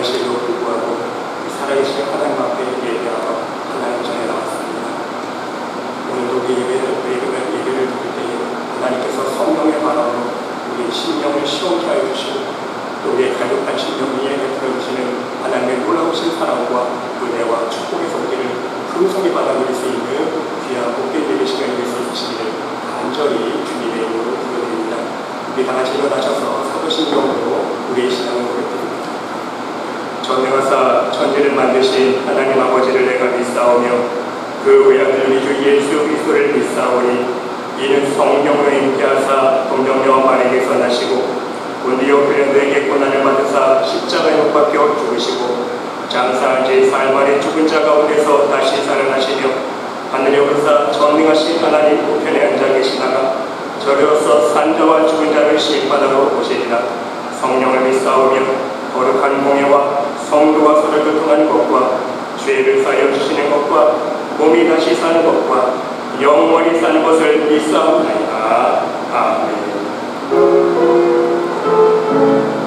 시에도 불구하고 살아계신 하나님 앞에 예배하러 하나님 전에 나왔습니다. 오늘도 우리 예배를 드릴 때에 하나님께서 성령의 바람으로 우리의 심령을 시원케 하여 주시고 또 우리의 갈급한 심령 위에 베풀어 주시는 하나님의 놀라우신 사랑과 은혜와 축복의 손길을 풍성히 받아 누릴 수 있는 귀한 복된 예배 시간이 될 수 있으시기를 간절히 주님의 이름으로 기도드립니다. 우리 다 같이 일어나셔서 사도신경으로 우리의 신앙을 고백드립니다. 전능하사 천지를 만드신 하나님 아버지를 내가 믿사오며 그 외아들 우리 주 예수 그리스도를 믿사오니 이는 성령으로 인하사 동정녀 마리아에게서 나시고 본디오 빌라도에게 고난을 받으사 십자가에 못 박혀 죽으시고 장사한 지 사흘 만에 죽은 자 가운데서 다시 살아나시며 하늘에 오르사 전능하신 하나님 우편에 앉아 계시다가 저리로서 산자와 죽은 자를 심판하러 오시리라. 성령을 믿사오며 거룩한 공예와 성도와 서로 교통하는 것과 죄를 사하여 주시는 것과 몸이 다시 사는 것과 영원히 사는 것을 믿사옵나이다. 아멘. Yeah.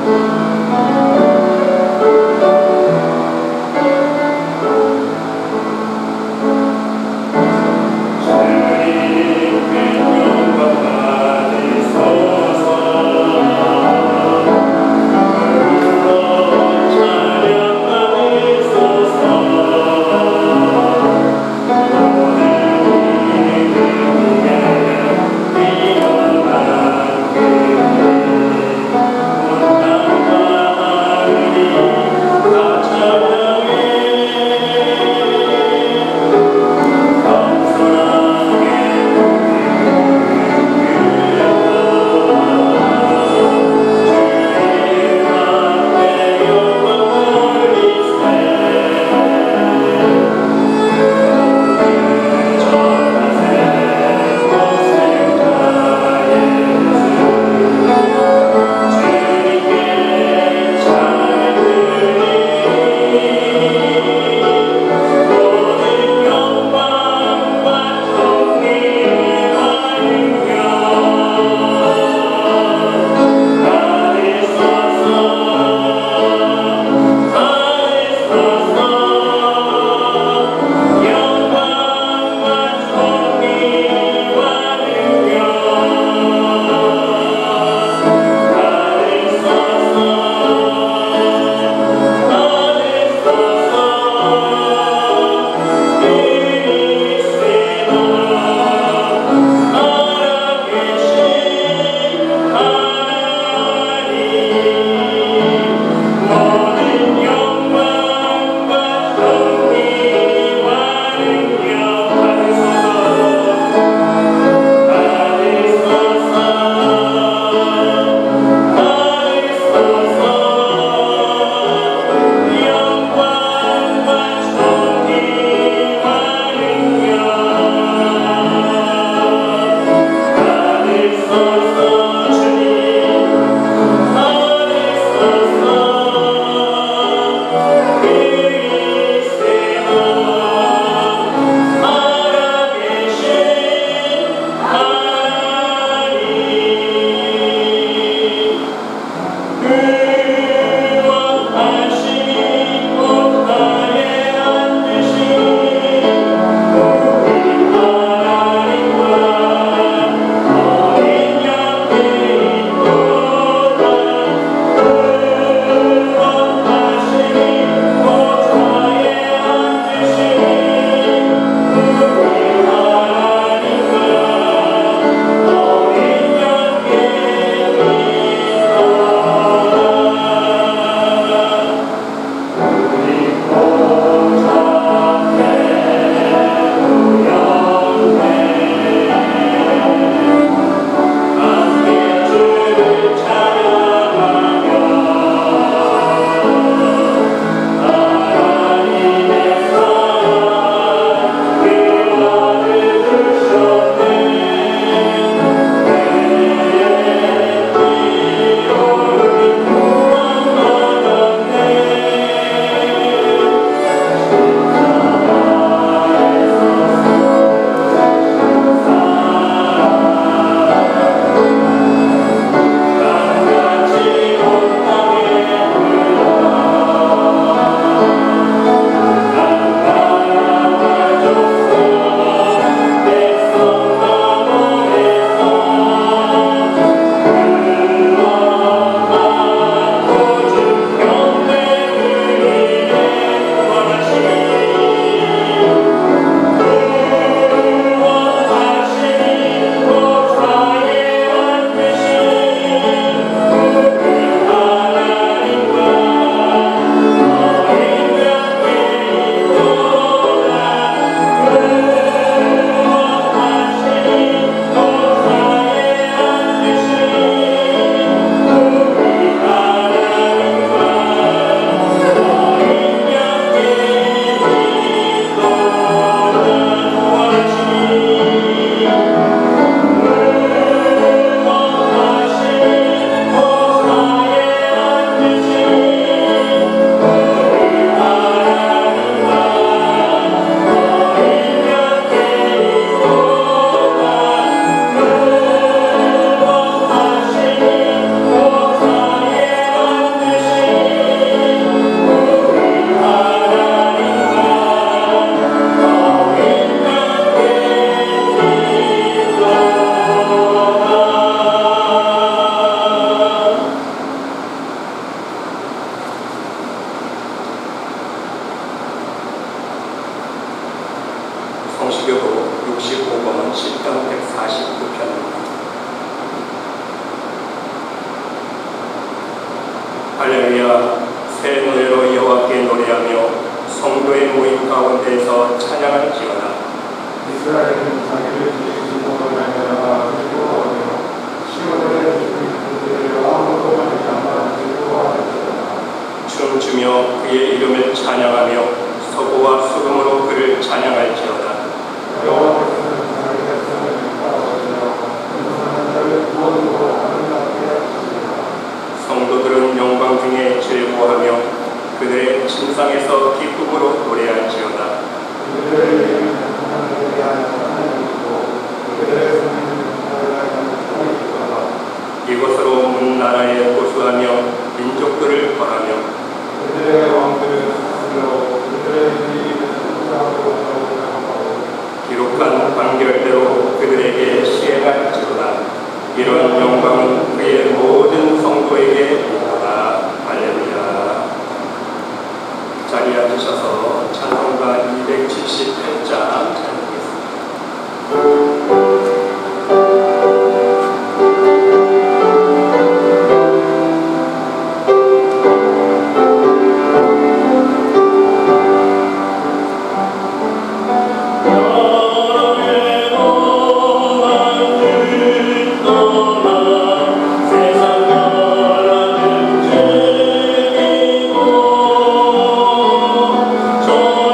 할렐루야. 새 노래로 여호와께 노래하며 성도의 모임 가운데서 찬양할지어다. 이스라엘은 자기를 지키신 것을 말미암아 즐거워하며 시온의 주민들을 아무도 말미암아 즐거워하였도다. 춤추며 그의 이름을 찬양하며 서구와 수금으로 그를 찬양할지어다. 여호와께서는 자기 백성을 용서하시며 근성한 자를 구원으로 아름답게 하시리라. 성도들은 영광 중에 즐거워하며 그들의 침상에서 기쁨으로 노래할지어다. 그들의 이름은 하나님에 대한 하나님이고 그들의 성민은 하나님의 하나님이다. 이곳으로 문 나라에 호수하며 민족들을 벌하며 그들의 왕들은 사슬로 그들의 이름은 후사하고 하고 기록한 판결대로 그들에게 시행할지어다. 이런 영광은 그의 모든 성도에게 있도다. 할렐루야. 자리에 앉으셔서 찬송가 278장 찬양하겠습니다. 저희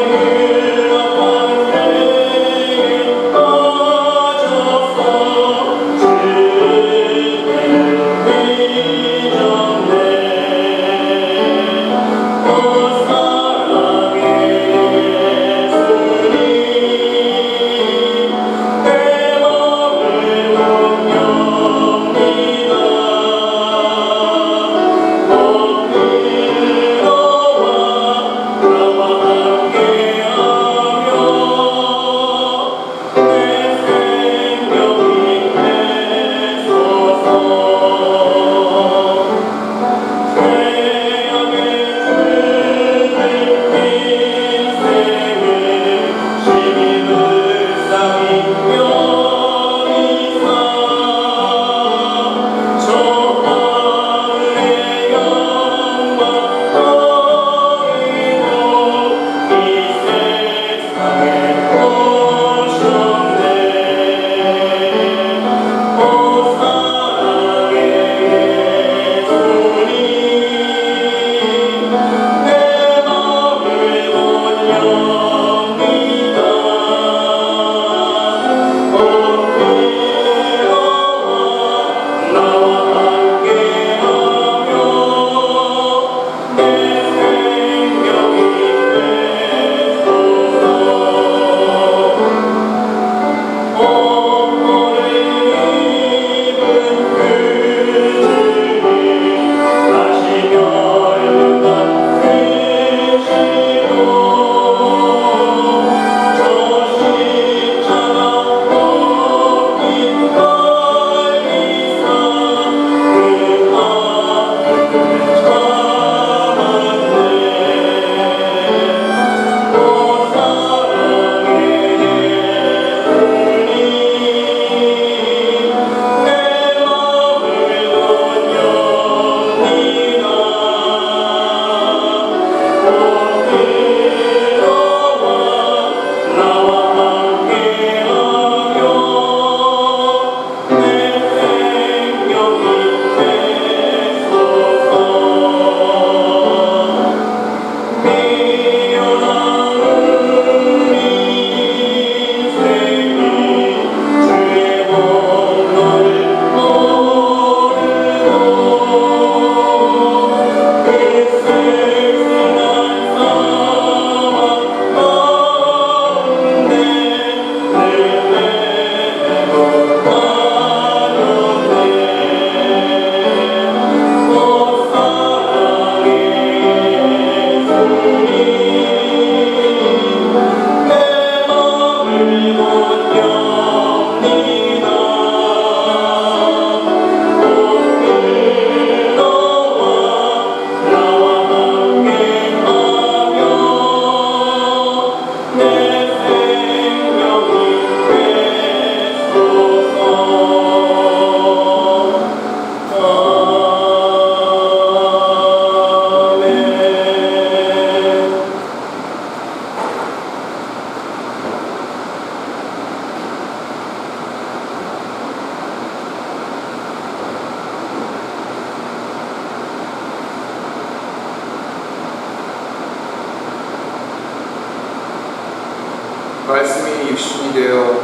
육신이 되어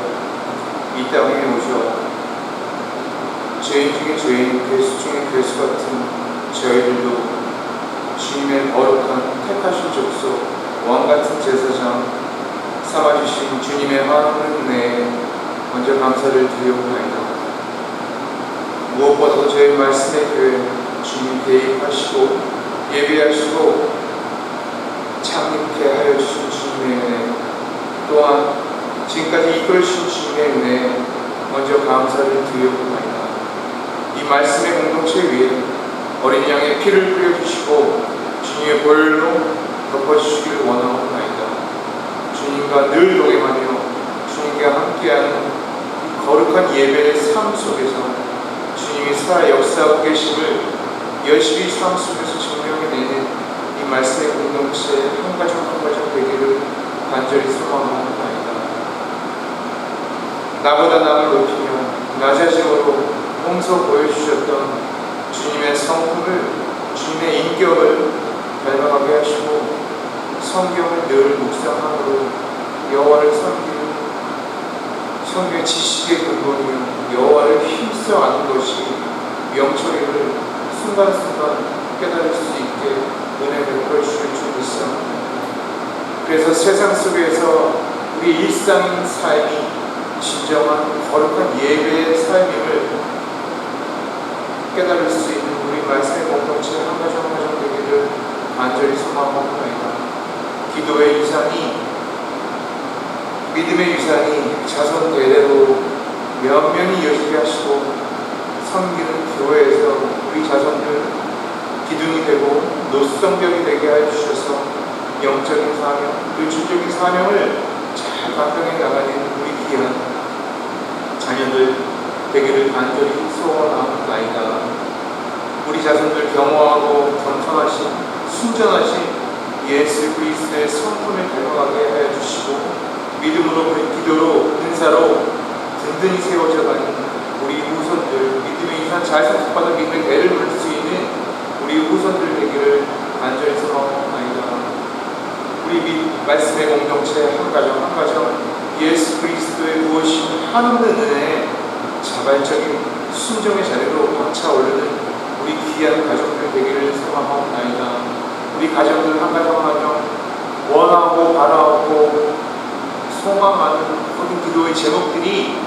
이 땅에 오셔 죄인 중에 죄인, 괴수 중에 괴수 같은 저희들도 주님의 거룩한 택하신 족속, 왕같은 제사장 삼아주신 주님의 많은 은혜에 먼저 감사를 드리옵나이다. 무엇보다도 저희 말씀의 교회 주님 대입하시고 예비하시고 창립케 하여 주신 주님의 은혜, 또한 지금까지 이끌으신 주님의 은혜에 먼저 감사를 드리옵나이다. 이 말씀의 공동체 위에 어린 양의 피를 뿌려주시고 주님의 보혈로 덮어주시기를 원하옵나이다. 주님과 늘 동행하며 주님과 함께하는 거룩한 예배의 삶 속에서 주님이 살아 역사하고 계심을 열심히 삶 속에서 증명해내는 이 말씀의 공동체 한 가족 한 가족 되기를 간절히 소망하옵나이다. 나보다 남을 높이며 낮아짐으로 홍서 보여주셨던 주님의 성품을, 주님의 인격을 닮아가게 하시고 성경을 늘 묵상함으로 여호와를 섬기는 성경의 지식의 근본이요 여호와를 힘써 아는 것이 명철이를 순간순간 깨달을 수 있게 은혜 베풀어 주실 줄 믿습니다. 그래서 세상 속에서 우리 일상인 삶이 진정한 거룩한 예배의 삶임을 깨달을 수 있는 우리 말씀의 공동체 한 가족 한 가족 되기를 간절히 소망합니다. 기도의 유산이, 믿음의 유산이 자손 대대로 면면히 이어지게 하시고 섬기는 교회에서 우리 자손들 기둥이 되고 노수성벽이 되게 하여 주셔서 영적인 사명, 물질적인 사명을 잘 감당해 나가는 우리 귀한 자녀들 되기를 간절히 소원하옵나이다. 우리 자손들 겸허하고 겸손하신 순전하신 예수 그리스도의 성품을 닮아가게 하여 주시고 믿음으로 기도로 은사로 든든히 세워져가는 우리 후손들, 믿음의 유산 잘 상속받은 믿음의 대를 물을 수 있는 우리 후손들 되기를 간절히 소망하옵나이다. 우리 말씀의 공동체 한 가정 한 가정 예수 그리스도의 무엇인 한없는 은혜에 자발적인 순종의 자리로 박차오르는 우리 귀한 가족들 되기를 소망하옵나이다. 우리 가정들 한 가정 한 가정 원하고 바라고 소망하는 모든 기도의 제목들이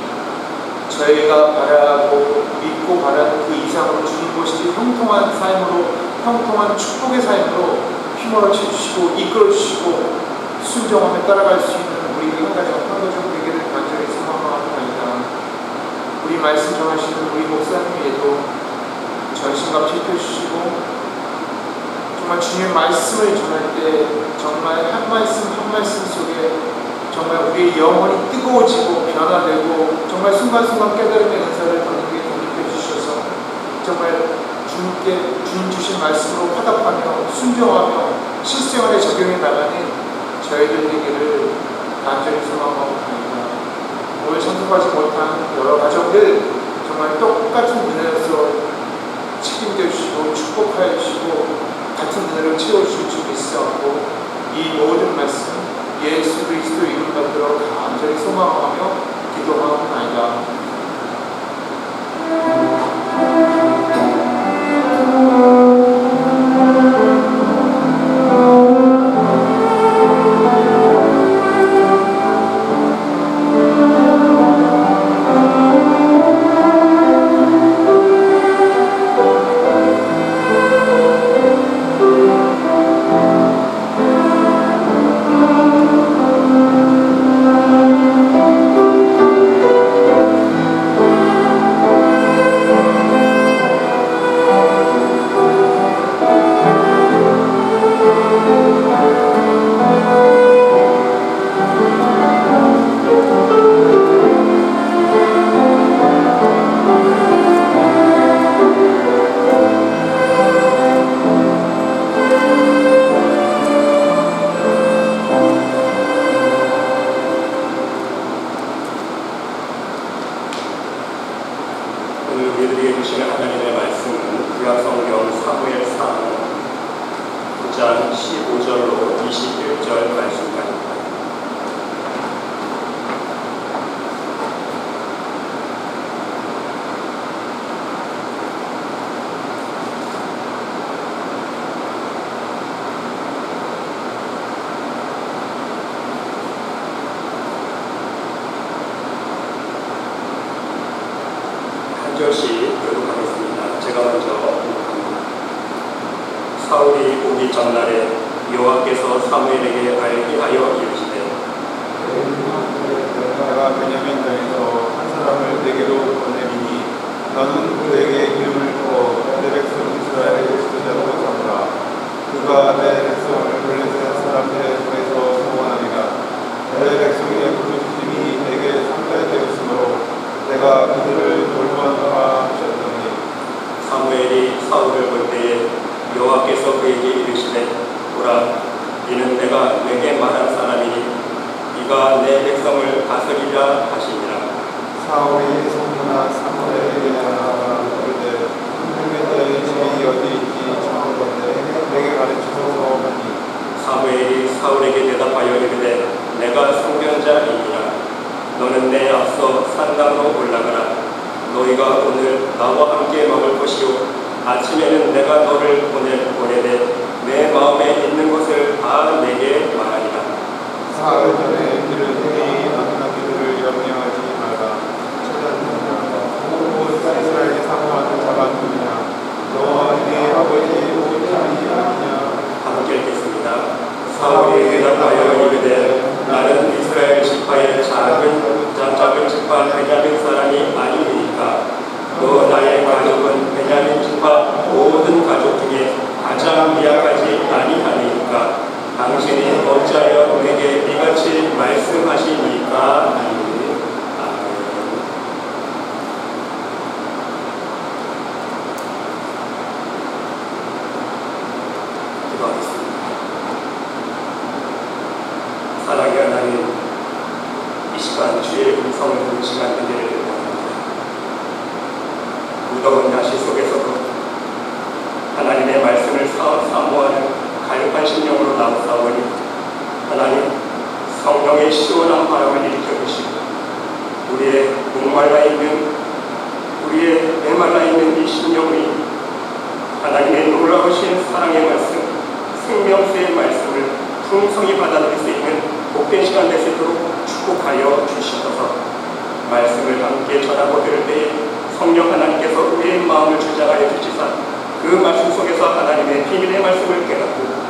저희가 바라고 믿고 바라는 그 이상으로 주는 것이 형통한 삶으로, 형통한 축복의 삶으로 휘몰아쳐 주시고 이끌어 주시고 순종하며 따라갈 수 있는 우리 한 가정 한 가족 되기를 간절히 소망합니다. 우리 말씀 전하시는 우리 목사님에도 전신갑 지켜주시고 정말 주님의 말씀을 전할 때 정말 한 말씀 한 말씀 속에 정말 우리의 영혼이 뜨거워지고 변화되고 정말 순간순간 깨달음의 은사를 더욱에 독립해 주셔서 정말 주님 주신 말씀으로 화답하며 순종하며 실생활에 적용해 나가는 저희들 되기를 간절히 소망합니다. 오늘 참석하지 못한 여러 가정들 정말 똑같은 은혜로서 책임져 주시고 축복하여 주시고 같은 은혜로 채워주실 줄 믿사오고 이 모든 말씀 예수 그리스도 이름 받들어 간절히 소망하며 기도하옵나이다. 우리에게 주시는 하나님의 말씀은 구약성경 사무엘상 9장 15절로 21절 말씀까지입니다. 사울이 오기 전날에 여호와께서 사무엘에게 알게 하여 이르시되 내가 베냐민 땅에서 한 사람을 내게로 보내리니 너는 그에게 이름을 두어 내 백성 이스라엘의 지도자로 삼으라. 그가 내 백성을 블레셋 사람들의 손에서 구원하리라. 내 백성의 부르짖음이 내게 상달되었으므로 내가 그들을 돌보았노라 하셨더니 사무엘이 사울을 볼 때에 여호와께서 그에게 이르시되 보라 이는 내가 내게 말한 사람이니 이가 내 백성을 다스리라 하시니라. 사울이 성문아 사무엘에게 나아가 그러되 선생님의 집이 어디 있지 청하건대 내게 가르치소서 하니 사무엘이 사울에게 대답하여 이르되 내가 성견자이니라. 너는 내 앞서 산당으로 올라가라. 너희가 오늘 나와 함께 먹을 것이요 아침에는 내가 너를 보내되 내 마음에 있는 것을 다 내게 말하리라. 사흘 전에 이르되 아브나기들을 염려하지 말라. 찾았느냐 곧 이스라엘이 사모하는 자가 누구냐 너와 네 아버지 오찬이 아니냐. 함께 읽겠습니다. 사울이 대답하여 이르되 나는 이스라엘 지파의 작은 지파 베냐민 사람이 아니니까 또 나의 가족은 베냐민 지파 모든 가족 중에 가장 미약하지 아니하니까 당신이 어찌하여 내게 이같이 말씀하시니까 아니니. 아멘. 기도하겠습니다. 사랑의 하나님, 이 시간 주의 음성을 듣는 시간 되기를 원합니다. 무더운 날씨 속에서도 하나님의 말씀을 사모하는 가혹한 심령으로 나오사오니 하나님 성령의 시원한 바람을 일으켜주시고 우리의 메말라 있는 이 심령이 하나님의 놀라우신 사랑의 말씀, 생명수의 말씀을 풍성히 받아들일 수 있는 복된 시간 될 수 있도록 축복하여 주시옵소서. 말씀을 함께 전하고 들을 때에 성령 하나님께서 우리의 마음을 주장하여 주시사 그 말씀 속에서 하나님의 비밀의 말씀을 깨닫고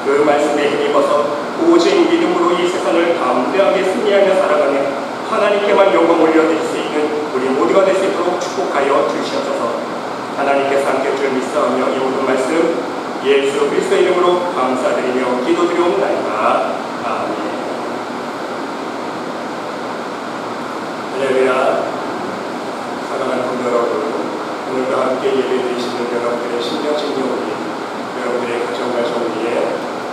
그 말씀에 힘입어서 오직 믿음으로 이 세상을 담대하게 승리하며 살아가며 하나님께만 영광 올려드릴 수 있는 우리 모두가 될 수 있도록 축복하여 주시옵소서. 하나님께서 함께 줄 믿사오며 이 모든 말씀 예수 그리스도의 이름으로 감사드리며 기도드리옵나이다. 아멘. 할렐루야. 사랑하는 성도 여러분, 오늘도 함께 예배드리시는 여러분들의 심령적 영혼이 여러분들의 가정과 정리에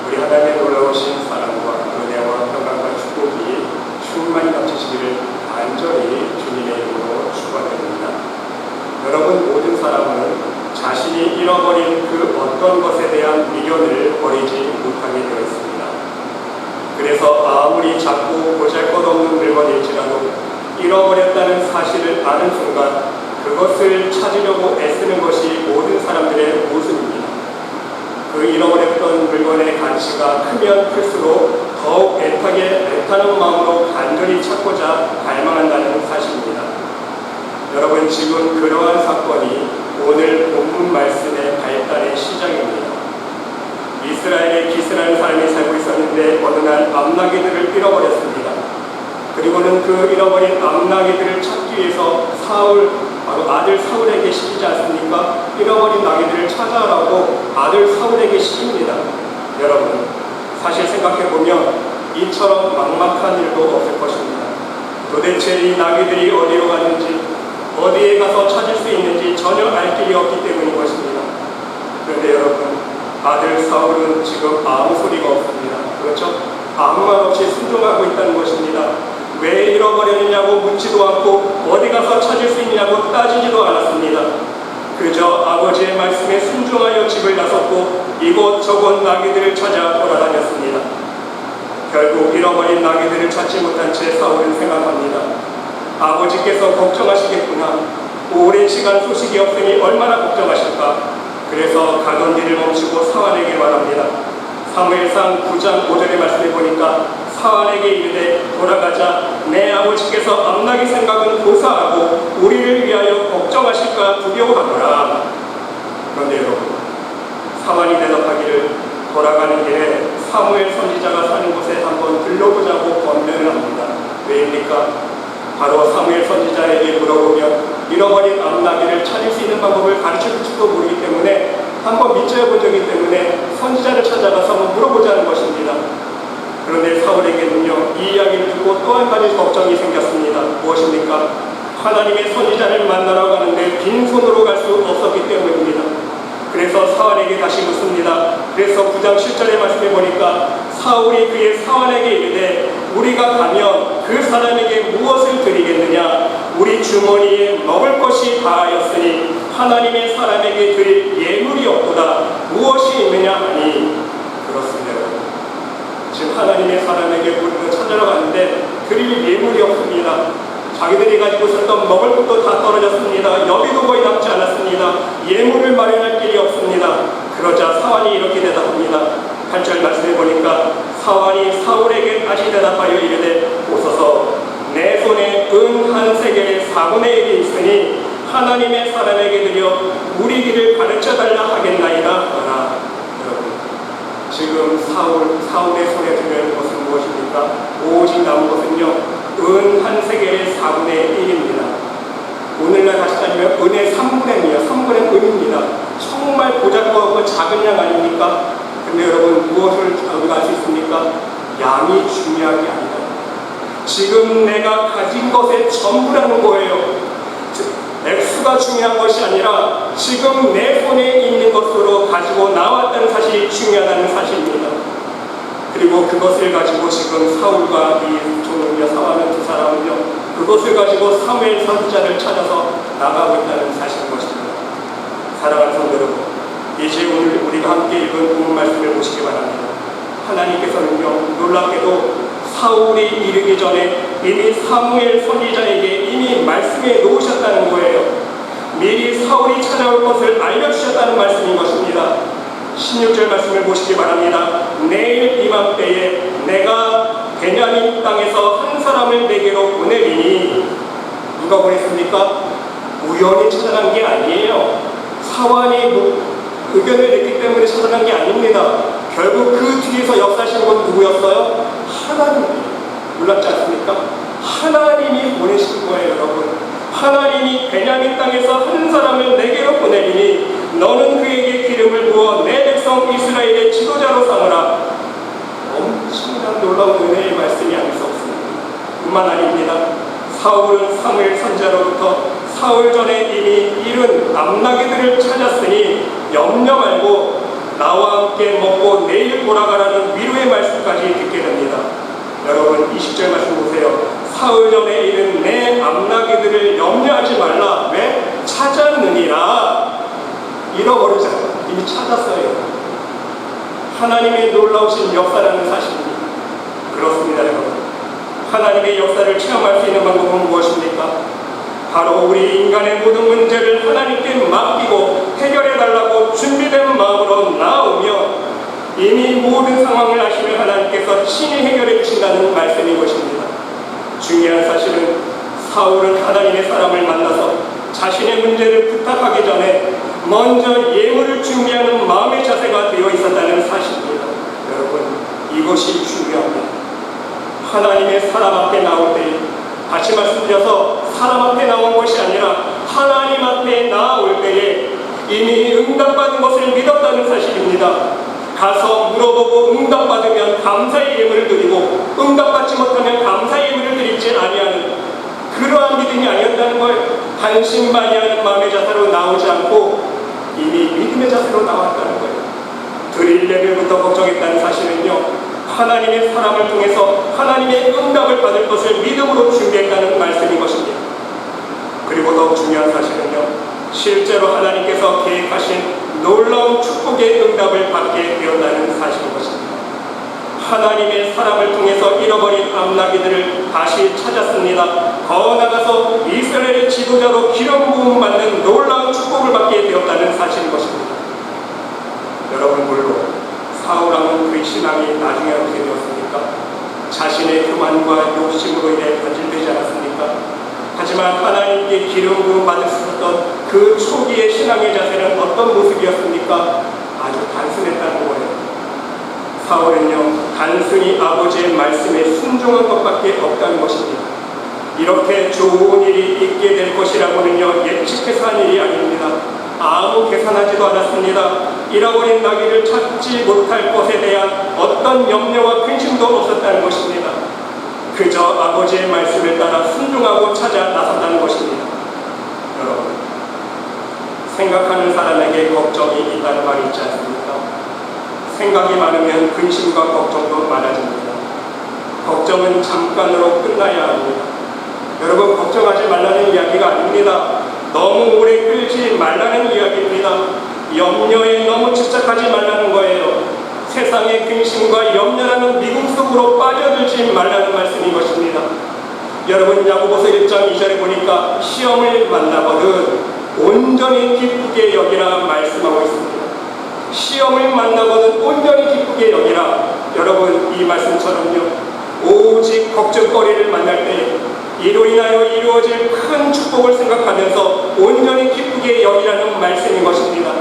우리 하나님의 놀라우신 사랑과 은혜와 평강과 축복이 충만히 넘치시기를 간절히 주님의 이름으로 축원드립니다. 여러분 모든 사람은 자신이 잃어버린 그 어떤 것에 대한 미련을 버리지 못하게 되어 있습니다. 그래서 아무리 작고 보잘것없는 물건일지라도 잃어버렸다는 사실을 아는 순간 그것을 찾으려고 애쓰는 것이 모든 사람들의 모습입니다. 그 잃어버렸던 물건의 가치가 크면 클수록 더욱 애타는 마음으로 간절히 찾고자 갈망한다는 사실입니다. 여러분 지금 그러한 사건이 오늘 본문 말씀의 발달의 시작입니다. 이스라엘에 기스라는 사람이 살고 있었는데 어느 날 암나귀들을 잃어버렸습니다. 그리고는 그 잃어버린 암나귀들을 찾기 위해서 바로 아들 사울에게 시키지 않습니까? 잃어버린 나귀들을 찾아라고 아들 사울에게 시킵니다. 여러분 사실 생각해보면 이처럼 막막한 일도 없을 것입니다. 도대체 이 나귀들이 어디로 가는지 어디에 가서 찾을 수 있는지 전혀 알 길이 없기 때문인 것입니다. 그런데 여러분 아들 사울은 지금 아무 소리가 없습니다. 그렇죠? 아무 말 없이 순종하고 있다는 것입니다. 왜 잃어버렸느냐고 묻지도 않고 어디 가서 찾을 수 있냐고 따지지도 않았습니다. 그저 아버지의 말씀에 순종하여 집을 나섰고 이곳저곳 나귀들을 찾아 돌아다녔습니다. 결국 잃어버린 나귀들을 찾지 못한 채 사울은 생각합니다. 아버지께서 걱정하시겠구나. 오랜 시간 소식이 없으니 얼마나 걱정하실까. 그래서 가던 일을 멈추고 사환에게 말합니다. 사무엘상 9장 5절의 말씀을 보니까 사환에게 이르되 돌아가자. 내 아버지께서 암나귀 생각은 고사하고 우리를 위하여 걱정하실까 두려워하노라. 그런데 여러분 사환이 대답하기를 돌아가는 길에 사무엘 선지자가 사는 곳에 한번 들러보자고 권면을 합니다. 왜입니까? 바로 사무엘 선지자에게 물어보면 잃어버린 암나귀를 찾을 수 있는 방법을 가르쳐줄지도 모르기 때문에 한번 밑져본 적이기 때문에 선지자를 찾아가서 한번 물어보자는 것입니다. 그런데 사울에게는요, 이 이야기를 듣고 또 한 가지 걱정이 생겼습니다. 무엇입니까? 하나님의 선지자를 만나러 가는데 빈손으로 갈 수 없었기 때문입니다. 그래서 사울에게 다시 묻습니다. 그래서 9장 7절에 말씀해 보니까 사울이 그의 사환에게 이르되 우리가 가면 그 사람에게 무엇을 드리겠느냐? 우리 주머니에 먹을 것이 다하였으니 하나님의 사람에게 드릴 예물이 없도다. 무엇이 있느냐 하니 그렇습니다. 지금 하나님의 사람에게 물을 찾으러 가는데 드릴 예물이 없습니다. 자기들이 가지고 있었던 먹을 것도 다 떨어졌습니다. 여비도 거의 남지 않았습니다. 예물을 마련할 길이 없습니다. 그러자 사환이 이렇게 대답합니다. 8절 말씀해 보니까 사환이 사울에게 다시 대답하여 이르되 보소서 내 손에 은 한 세겔의 4분의 1이 있으니 하나님의 사람에게 드려 우리 길을 가르쳐달라 하겠나이다 하라. 여러분, 지금 사울의 손에 들려있는 것은 무엇입니까? 오직 남은 것은요, 은 한 세겔의 4분의 1입니다. 오늘날 다시 따지면 은의 3분의 1이요. 3분의 은입니다. 정말 보잘것없고 작은 양 아닙니까? 근데 여러분, 무엇을 우리가 알 수 있습니까? 양이 중요한 게 아니다. 지금 내가 가진 것의 전부라는 거예요. 액수가 중요한 것이 아니라 지금 내 손에 있는 것으로 가지고 나왔다는 사실이 중요하다는 사실입니다. 그리고 그것을 가지고 지금 사울과 이 종이와 사울은 두 사람은요, 그것을 가지고 사무엘 선지자를 찾아서 나가고 있다는 사실인 것입니다. 사랑하는 성도 여러분, 이제 오늘 우리가 함께 읽은 본문 말씀을 보시기 바랍니다. 하나님께서는요, 놀랍게도 사울이 이르기 전에 이미 사무엘 선지자에게 이미 말씀해 놓으셨다는 거예요. 미리 사울이 찾아올 것을 알려주셨다는 말씀인 것입니다. 16절 말씀을 보시기 바랍니다. 내일 이맘때에 내가 베냐민 땅에서 한 사람을 내게로 보내리니 누가 보냈습니까? 우연히 찾아난 게 아니에요. 사환이 의견을 냈기 때문에 찾아난 게 아닙니다. 결국 그 뒤에서 역사하시는 건 누구였어요? 하나님이에요. 놀랍지 않습니까? 하나님이 보내신 거예요, 여러분. 하나님이 베냐민 땅에서 한 사람을 내게로 보내리니 너는 그에게 기름을 부어 내 백성 이스라엘의 지도자로 삼으라. 엄청난 놀라운 은혜의 말씀이 아닐 수 없습니다. 뿐만 아닙니다. 사울은 사무엘 선지자로부터 사흘 전에 이미 잃은 암나귀들을 찾았으니 염려 말고 나와 함께 먹고 내일 돌아가라는 위로의 말씀까지 듣게 됩니다. 여러분 20절 말씀 보세요. 사흘 전에 잃은 내 암나귀들을 염려하지 말라. 왜? 찾았느니라. 잃어버리잖아. 이미 찾았어요. 하나님의 놀라우신 역사라는 사실입니다. 그렇습니다, 여러분. 하나님의 역사를 체험할 수 있는 방법은 무엇입니까? 바로 우리 인간의 모든 문제를 하나님께 맡기고 해결해달라고 준비된 마음으로 나오며 이미 모든 상황을 아시는 하나님께서 친히 해결해 주신다는 말씀인 것입니다. 중요한 사실은 사울은 하나님의 사람을 만나서 자신의 문제를 부탁하기 전에 먼저 예물을 준비하는 마음의 자세가 되어 있었다는 사실입니다. 여러분, 이것이 중요합니다. 하나님의 사람 앞에 나올 때 다시 말씀드려서 사람 앞에 나온 것이 아니라 하나님 앞에 나올 때에 이미 응답받은 것을 믿었다는 사실입니다. 가서 물어보고 응답받으면 감사의 예물을 드리고 응답받지 못하면 감사의 예물을 드리지 아니하는 그러한 믿음이 아니었다는 걸 반신반의하는 마음의 자세로 나오지 않고 이미 믿음의 자세로 나왔다는 거예요. 드릴 예물부터 걱정했다는 사실은요, 하나님의 사람을 통해서 하나님의 응답을 받을 것을 믿음으로 준비했다는 말씀인 것입니다. 그리고 더욱 중요한 사실은요, 실제로 하나님께서 계획하신 놀라운 축복의 응답을 받게 되었다는 사실인 것입니다. 하나님의 사람을 통해서 잃어버린 암나귀들을 다시 찾았습니다. 더 나아가서 이스라엘의 지도자로 기름 부음 받는 놀라운 축복을 받게 되었다는 사실인 것입니다. 여러분, 물론 사울왕은 그의 신앙이 나중에 어떻게 되었습니까? 자신의 교만과 욕심으로 인해 변질되지 않았습니까? 하지만 하나님께 기름 부음 받을 수 있었던 그 초기의 신앙의 자세는 어떤 모습이었습니까? 아주 단순했다는 거예요. 바울은요, 단순히 아버지의 말씀에 순종한 것밖에 없다는 것입니다. 이렇게 좋은 일이 있게 될 것이라고는요, 예측해서 한 일이 아닙니다. 아무 계산하지도 않았습니다. 잃어버린 나귀를 찾지 못할 것에 대한 어떤 염려와 근심도 없었다는 것입니다. 그저 아버지의 말씀을 따라 순종하고 찾아 나섰다는 것입니다. 여러분, 생각하는 사람에게 걱정이 있다는 말이 있지 않습니까? 생각이 많으면 근심과 걱정도 많아집니다. 걱정은 잠깐으로 끝나야 합니다. 여러분, 걱정하지 말라는 이야기가 아닙니다. 너무 오래 끌지 말라는 이야기입니다. 염려에 너무 집착하지 말라는 거예요. 세상의 근심과 염려라는 미궁 속으로 빠져들지 말라는 말씀인 것입니다. 여러분, 야고보서 1장 2절에 보니까 시험을 만나거든 온전히 기쁘게 여기라 말씀하고 있습니다. 시험을 만나거든 온전히 기쁘게 여기라. 여러분, 이 말씀처럼요, 오직 걱정거리를 만날 때 이로 인하여 이루어질 큰 축복을 생각하면서 온전히 기쁘게 여기라는 말씀인 것입니다.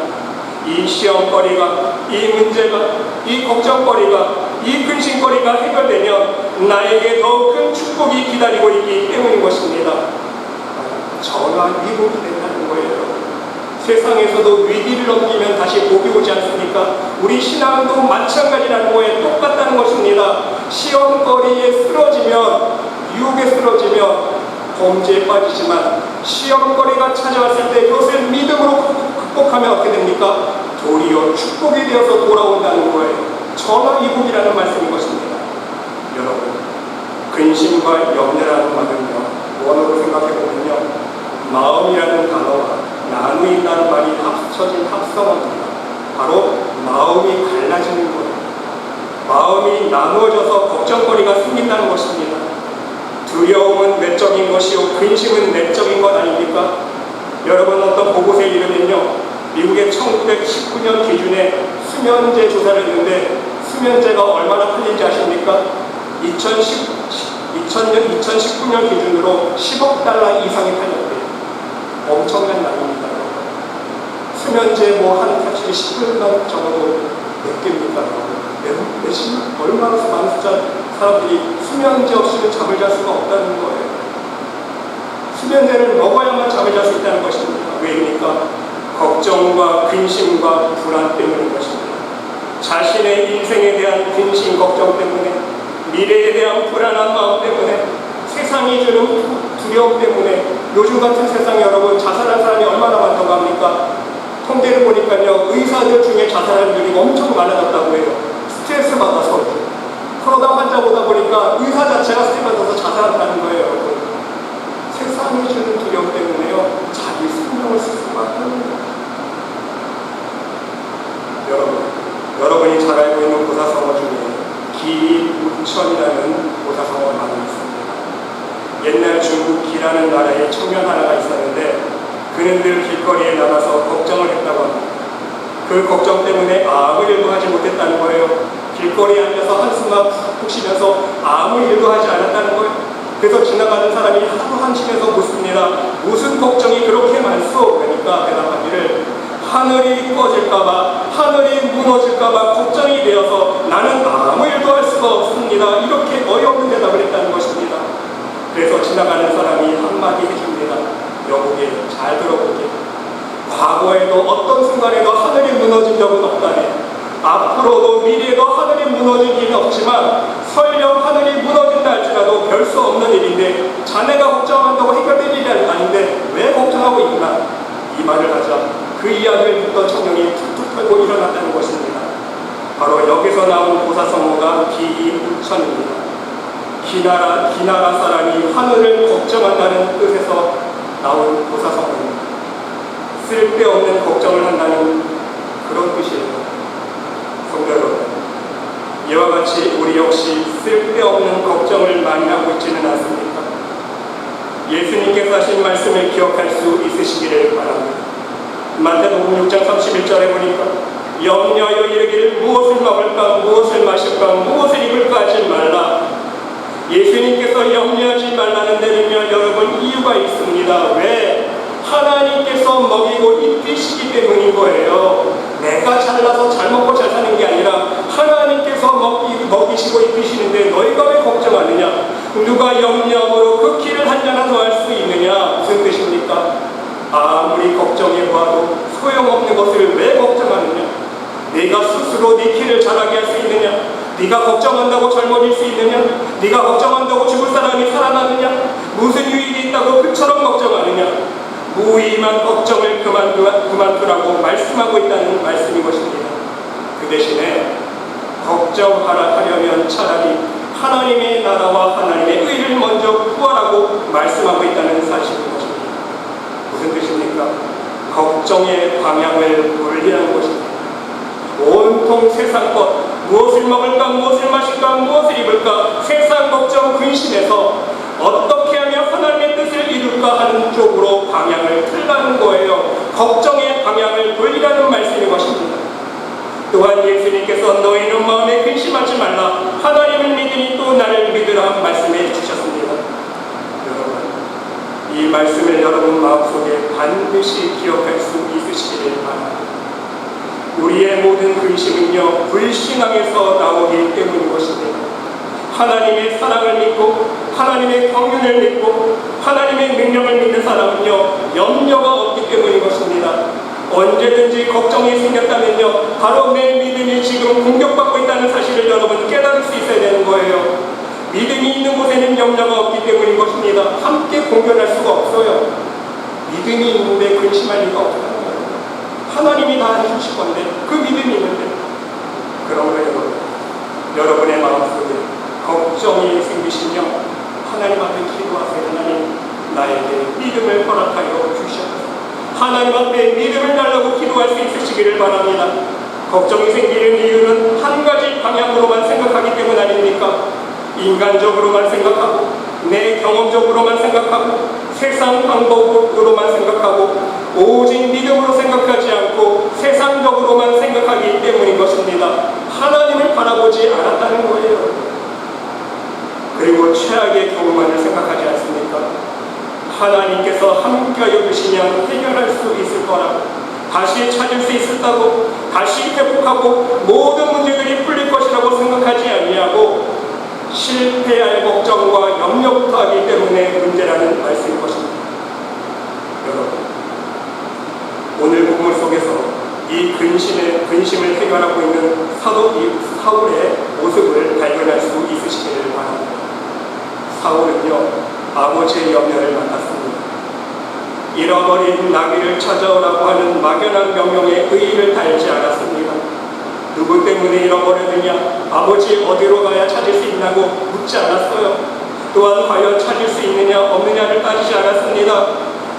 이 시험거리가, 이 문제가, 이 걱정거리가, 이 근심거리가 해결되면 나에게 더 큰 축복이 기다리고 있기 때문인 것입니다. 전화 위복이 된다는 거예요. 세상에서도 위기를 넘기면 다시 복이 오지 않습니까? 우리 신앙도 마찬가지라는 거에 똑같다는 것입니다. 시험거리에 쓰러지면, 유혹에 쓰러지면 범죄에 빠지지만 시험거리가 찾아왔을 때 이것을 믿음으로 극복하면 어떻게 됩니까? 도리어 축복이 되어서 돌아온다는 거예요. 전화위복이라는 말씀인 것입니다. 여러분, 근심과 염려라는 말은요, 원어로 생각해보면요, 마음이라는 단어와 나누인다는 말이 합쳐진 합성어입니다. 바로 마음이 갈라지는 거예요. 마음이 나누어져서 걱정거리가 생긴다는 것입니다. 두려움은 내적인 것이요, 근심은 내적인 것 아닙니까? 여러분, 어떤 보고서에 이르면요, 미국의 1919년 기준에 수면제 조사를 했는데 수면제가 얼마나 팔린지 아십니까? 2019년 기준으로 10억 달러 이상이 팔렸대요. 엄청난 양입니다. 수면제 한 캡슐이 10불만 적어도 몇 개입니까? 얼마나 많은 숫자 사람들이 수면제 없이는 잠을 잘 수가 없다는 거예요. 수면제를 먹어야만 잠을 잘 수 있다는 것입니다. 왜입니까? 걱정과 근심과 불안 때문인 것입니다. 자신의 인생에 대한 근심, 걱정 때문에, 미래에 대한 불안한 마음 때문에, 세상이 주는 두려움 때문에, 요즘 같은 세상에 여러분, 자살한 사람이 얼마나 많다고 합니까? 통계를 보니까요, 의사들 중에 자살하는 분이 엄청 많아졌다고 해요. 스트레스 받아서. 코로나 환자 보다 보니까 의사 자체가 스트레스 받아서 자살한다는 거예요, 여러분. 세상이 주는 두려움 때문에요, 자기 생명을 쓸 수밖에 없는 거예요. 여러분이 잘 알고 있는 보사성어 중에 기우천이라는 보사성어가 많이 있습니다. 옛날 중국 기라는 나라에 청년 하나가 있었는데 그는 늘 길거리에 나가서 걱정을 했다고 합니다. 그 걱정 때문에 아무 일도 하지 못했다는 거예요. 길거리에 앉아서 한숨만 푹푹 쉬면서 아무 일도 하지 않았다는 거예요. 그래서 지나가는 사람이 하루 한심해서 묻습니다. 무슨 걱정이 그렇게 많소? 그러니까 대답하기를 하늘이 꺼질까봐, 하늘이 무너질까봐 걱정이 되어서 나는 아무 일도 할 수가 없습니다. 이렇게 어이없는 대답을 했다는 것입니다. 그래서 지나가는 사람이 한마디 해줍니다. 여보게, 잘 들어보게. 과거에도 어떤 순간에도 하늘이 무너진 적은 없다네. 앞으로도 미래에도 하늘이 무너질 일은 없지만 설령 하늘이 무너진다 할지라도 별 수 없는 일인데 자네가 걱정한다고 해결될 일이 아닌데 왜 걱정하고 있나? 이 말을 하자 그 이야기를 듣던 청년이 툭툭 털고 일어났다는 것입니다. 바로 여기서 나온 보사성어가 기우천입니다. 기나라 사람이 하늘을 걱정한다는 뜻에서 나온 보사성어입니다. 쓸데없는 걱정을 한다는 그런 뜻이에요. 성도 여러분, 이와 같이 우리 역시 쓸데없는 걱정을 많이 하고 있지는 않습니까? 예수님께서 하신 말씀을 기억할 수 있으시기를 바랍니다. 마태복음 6장 31절에 보니까 염려하여 이르기를 무엇을 먹을까, 무엇을 마실까, 무엇을 입을까 하지 말라. 예수님께서 염려하지 말라는 데는요, 여러분, 이유가 있습니다. 왜? 하나님께서 먹이고 입히시기 때문인 거예요. 내가 잘나서 잘 먹고 잘 사는 게 아니라 하나님께서 누가 염려함으로 그 길을 한자나 더할 수 있느냐? 무슨 뜻입니까? 아무리 걱정해 보아도 소용없는 것을 왜 걱정하느냐? 네가 스스로 네 길을 잘하게 할 수 있느냐? 네가 걱정한다고 젊어질 수 있느냐? 네가 걱정한다고 죽을 사람이 살아나느냐? 무슨 유익이 있다고 그처럼 걱정하느냐? 무의미한 걱정을 그만두라고 말씀하고 있다는 말씀인 것입니다. 그 대신에 걱정하려면 차라리 하나님의 나라와 하나님의 의를 먼저 구하라고 말씀하고 있다는 사실인 것입니다. 무슨 뜻입니까? 걱정의 방향을 돌리는 것입니다. 온통 세상 것, 무엇을 먹을까, 무엇을 마실까, 무엇을 입을까, 세상 걱정 근심해서 어떻게 하면 하나님의 뜻을 이룰까 하는 쪽으로 방향을 틀라는 거예요. 걱정의 방향을 돌리라는 말씀인 것입니다. 또한 예수님께서 너희는 마음에 근심하지 말라, 하나님을 믿으니 또 나를 믿으라 말씀해 주셨습니다. 여러분, 이 말씀을 여러분 마음속에 반드시 기억할 수 있으시기를 바랍니다. 우리의 모든 근심은요, 불신앙에서 나오기 때문인 것입니다. 하나님의 사랑을 믿고 하나님의 경륜을 믿고 하나님의 능력을 믿는 사람은요, 염려가 없기 때문인 것입니다. 언제든지 걱정이 생겼다면요, 바로 내 믿음이 지금 공격받고 있다는 사실을 여러분 깨달을 수 있어야 되는 거예요. 믿음이 있는 곳에는 염려가 없기 때문인 것입니다. 함께 공존할 수가 없어요. 믿음이 있는데 근심할 리가 없어요. 하나님이 다 해주실 건데 그 믿음이 있는데, 그러므로 여러분의 마음속에 걱정이 생기시면 하나님 앞에 기도하세요. 하나님, 나에게 믿음을 허락하여 주시옵소서. 하나님 앞에 믿음을 달라고 기도할 수 있으시기를 바랍니다. 걱정이 생기는 이유는 한 가지 방향으로만 생각하기 때문 아닙니까? 인간적으로만 생각하고 내 경험적으로만 생각하고 세상 방법으로만 생각하고 오직 믿음으로 생각하지 않고 세상적으로만 생각하기 때문인 것입니다. 하나님을 바라보지 않았다는 거예요. 그리고 최악의 경우만을 생각하지 않습니까? 하나님께서 함께하여 주시면 해결할 수 있을 거라고, 다시 찾을 수 있었다고, 다시 회복하고 모든 문제들이 풀릴 것이라고 생각하지 아니하고 실패할 걱정과 염려부터 하기 때문에 문제라는 말씀인 것입니다. 여러분, 오늘 본문 속에서 이 근심을 해결하고 있는 사도 사울의 모습을 발견할 수 있으시기를 바랍니다. 사울은요, 아버지의 염려를 만났습니다. 잃어버린 나귀를 찾아오라고 하는 막연한 명령에 의의를 달지 않았습니다. 누구 때문에 잃어버렸느냐, 아버지 어디로 가야 찾을 수 있냐고 묻지 않았어요. 또한 과연 찾을 수 있느냐 없느냐를 따지지 않았습니다.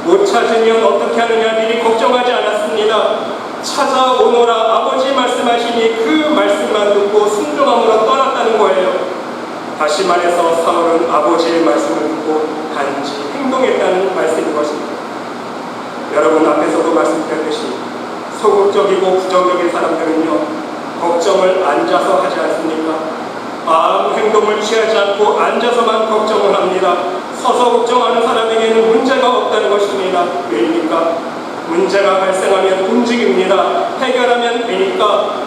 못 찾으면 어떻게 하느냐 미리 걱정하지 않았습니다. 찾아오너라 아버지 말씀하시니 그 말씀만 듣고 순종함으로 떠났다는 거예요. 다시 말해서 사울은 아버지의 말씀을 듣고 단지 행동했다는 말씀인 것입니다. 여러분, 앞에서도 말씀드렸듯이 소극적이고 부정적인 사람들은요, 걱정을 앉아서 하지 않습니까? 아무 행동을 취하지 않고 앉아서만 걱정을 합니다. 서서 걱정하는 사람에게는 문제가 없다는 것입니다. 왜입니까? 문제가 발생하면 움직입니다. 해결하면 되니까,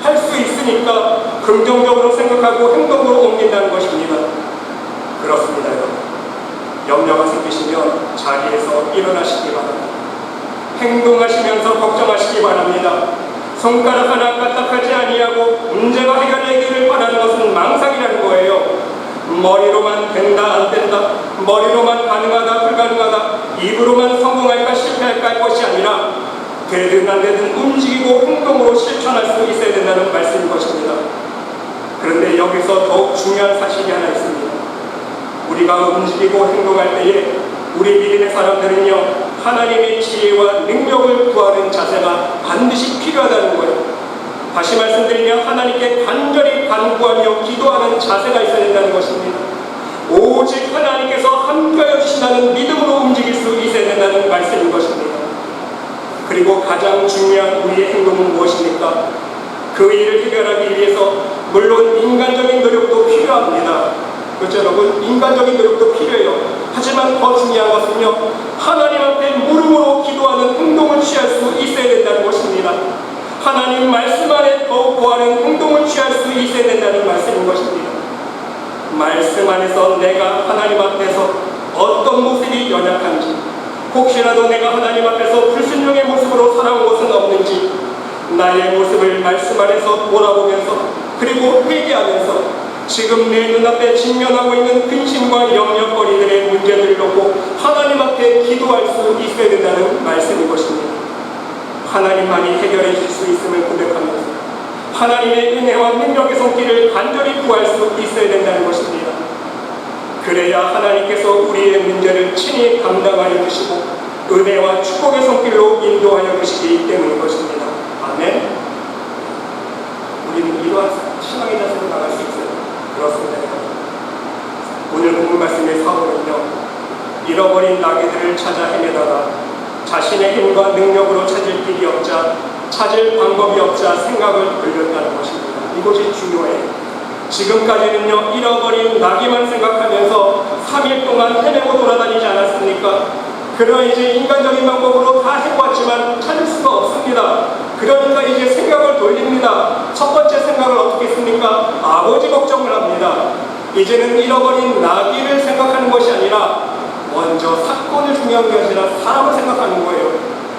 할 수 있으니까 긍정적으로 생각하고 행동으로 옮긴다는 것입니다. 그렇습니다, 여러분. 염려가 생기시면 자리에서 일어나시기 바랍니다. 행동하시면서 걱정하시기 바랍니다. 손가락 하나 까딱하지 아니하고 문제가 해결되기를 바라는 것은 망상이라는 거예요. 머리로만 된다 안 된다, 머리로만 가능하다 불가능하다, 입으로만 성공할까 실패할까 할 것이 아니라 되든 안 되든 움직이고 행동으로 실천할 수 있어야 된다는 말씀인 것입니다. 그런데 여기서 더욱 중요한 사실이 하나 있습니다. 우리가 움직이고 행동할 때에 우리 믿음의 사람들은요, 하나님의 지혜와 능력을 구하는 자세가 반드시 필요하다는 거예요. 다시 말씀드리면 하나님께 간절히 간구하며 기도하는 자세가 있어야 된다는 것입니다. 오직 하나님께서 함께하여 주신다는 믿음으로 움직일 수 있어야 된다는 말씀인 것입니다. 그리고 가장 중요한 우리의 행동은 무엇입니까? 그 일을 해결하기 위해서 물론 인간적인 노력도 필요합니다. 그렇죠, 여러분? 인간적인 노력도 필요해요. 하지만 더 중요한 것은요, 하나님 앞에 무릎으로 기도하는 행동을 취할 수 있어야 된다는 것입니다. 하나님 말씀 안에 더욱 거하는 행동을 취할 수 있어야 된다는 말씀인 것입니다. 말씀 안에서 내가 하나님 앞에서 어떤 모습이 연약한지, 혹시라도 내가 하나님 앞에서 불순종의 모습으로 살아온 것은 없는지 나의 모습을 말씀 안에서 돌아보면서 그리고 회개하면서 지금 내 눈앞에 직면하고 있는 근심과 염려거리들의 문제들을 놓고 하나님 앞에 기도할 수 있어야 된다는 말씀인 것입니다. 하나님만이 해결해 줄 수 있음을 고백하면서 하나님의 은혜와 능력의 손길을 간절히 구할 수 있어야 된다는 것입니다. 그래야 하나님께서 우리의 문제를 친히 감당하여 주시고 은혜와 축복의 손길로 인도하여 주시기 때문인 것입니다. 아멘. 우리는 이러한 신앙의 자세로 나갈 수 있어요. 그렇습니다. 오늘 본문 말씀의 사울은요, 잃어버린 나귀들을 찾아 헤매다가 자신의 힘과 능력으로 찾을 길이 없자, 찾을 방법이 없자 생각을 돌렸다는 것입니다. 이것이 중요해요. 지금까지는요, 잃어버린 나귀만 생각하면서 3일 동안 헤매고 돌아다니지 않았습니까? 그런 이제 인간적인 방법으로 다 해보았지만 찾을 수가 없습니다. 그러니까 이제 생각을 돌립니다. 첫 번째 생각을 어떻게 했습니까? 아버지 걱정을 합니다. 이제는 잃어버린 나귀를 생각하는 것이 아니라 먼저 사건을 중요한 게 아니라 사람을 생각하는 거예요.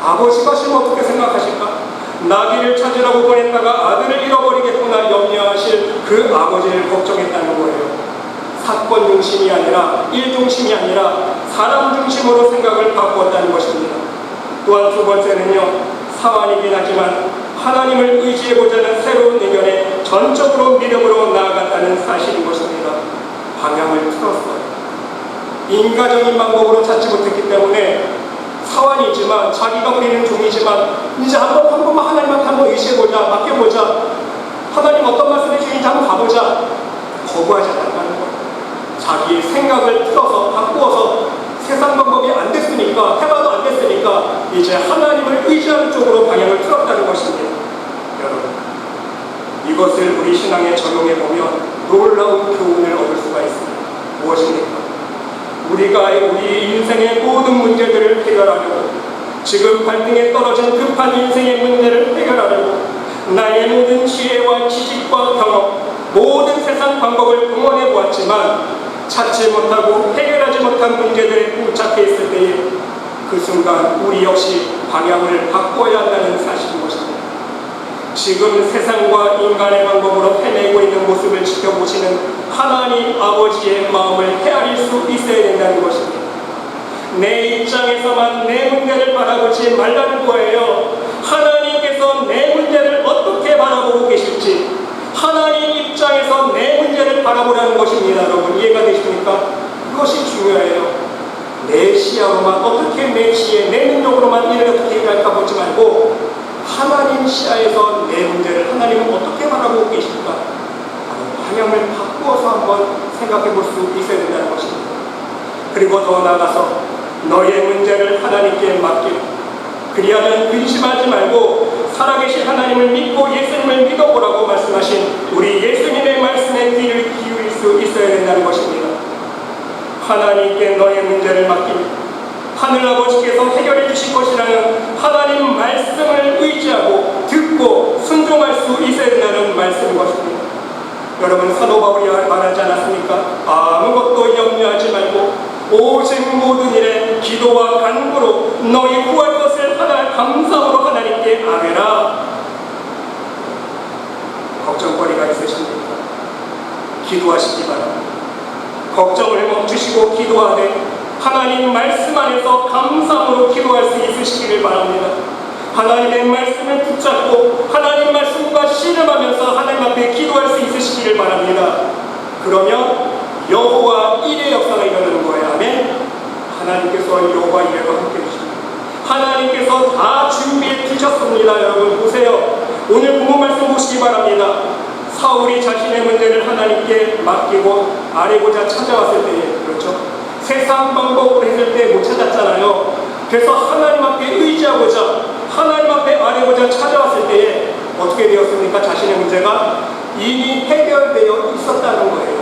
아버지가 지금 어떻게 생각하실까? 나귀를 찾으라고 보냈다가 아들을 잃어버리겠구나 염려하실 그 아버지를 걱정했다는 거예요. 사건 중심이 아니라 일 중심이 아니라 사람 중심으로 생각을 바꾸었다는 것입니다. 또한 두 번째는요, 사완이긴 하지만 하나님을 의지해보자는 새로운 의견에 전적으로 믿음으로 나아갔다는 사실인 것입니다. 방향을 틀었어요. 인간적인 방법으로 찾지 못했기 때문에 사완이지만 자기가 부리는 종이지만 이제 한 번만 하나님한테 한번 의지해보자, 맡겨보자, 하나님 어떤 말씀을 주시는지 한번 가보자, 거부하지 않았다는 거예요. 자기의 생각을 틀어서 바꾸어서 세상 방법이 안 됐으니까, 해봐도 안 됐으니까 이제 하나님을 의지하는 쪽으로 방향을 틀었다는 것입니다. 여러분, 이것을 우리 신앙에 적용해보면 놀라운 교훈을 얻을 수가 있습니다. 무엇입니까? 우리가 우리 인생의 모든 문제들을 해결하려고, 지금 발등에 떨어진 급한 인생의 문제를 해결하려고 나의 모든 지혜와 지식과 경험, 모든 세상 방법을 동원해 보았지만 찾지 못하고 해결하지 못한 문제들에 봉착해 있을 때에 그 순간 우리 역시 방향을 바꿔야 한다는 사실인 것입니다. 지금 세상과 인간의 방법으로 헤매고 있는 모습을 지켜보시는 하나님 아버지의 마음을 헤아릴 수 있어야 된다는 것입니다. 내 입장에서만 내 문제를 바라보지 말라는 거예요. 하나님께서 내 문제를 어떻게 바라보고 계실지 하나님 입장에서 내 문제를 바라보라는 것입니다. 여러분, 이해가 되십니까? 그것이 중요해요. 내 시야로만, 어떻게 내 지혜, 내 능력으로만 일을 어떻게 해결할까 보지 말고 하나님 시야에서 내 문제를 하나님은 어떻게 바라보고 계실까? 방향을 바꾸어서 한번 생각해 볼 수 있어야 된다는 것입니다. 그리고 더 나아가서 너의 문제를 하나님께 맡기고, 그리하면 근심하지 말고 살아계신 하나님을 믿고 예수님을 믿어보라고 말씀하신 우리 예수님의 말씀에 귀를 기울일 수 있어야 된다는 것입니다. 하나님께 너의 문제를 맡기고 하늘아버지께서 해결해 주실 것이라는 하나님 말씀을 의지하고 듣고 순종할 수 있어야 된다는 말씀인 것입니다. 여러분, 사도 바울이 말하지 않았습니까? 아무것도 염려하지 말고 오직 모든 일에 기도와 간구로 너희 구할 것을 감사함으로 하나님께 아뢰라. 걱정거리가 있으십니까? 기도하시기 바랍니다. 걱정을 멈추시고 기도하되 하나님 말씀 안에서 감사함으로 기도할 수 있으시기를 바랍니다. 하나님의 말씀을 붙잡고 하나님 말씀과 씨름하면서 하나님 앞에 기도할 수 있으시기를 바랍니다. 그러면 여호와 일의 역사가 일어나는 거예요. 아멘. 하나님께서 여호와 일과 함께 해주십니다. 하나님께서 다 준비해 두셨습니다. 여러분 보세요. 오늘 본문 말씀 보시기 바랍니다. 사울이 자신의 문제를 하나님께 맡기고 아뢰고자 찾아왔을 때에, 그렇죠? 세상 방법으로 했을 때 못 찾았잖아요. 그래서 하나님 앞에 의지하고자 하나님 앞에 아뢰고자 찾아왔을 때에 어떻게 되었습니까? 자신의 문제가 이미 해결되어 있었다는 거예요.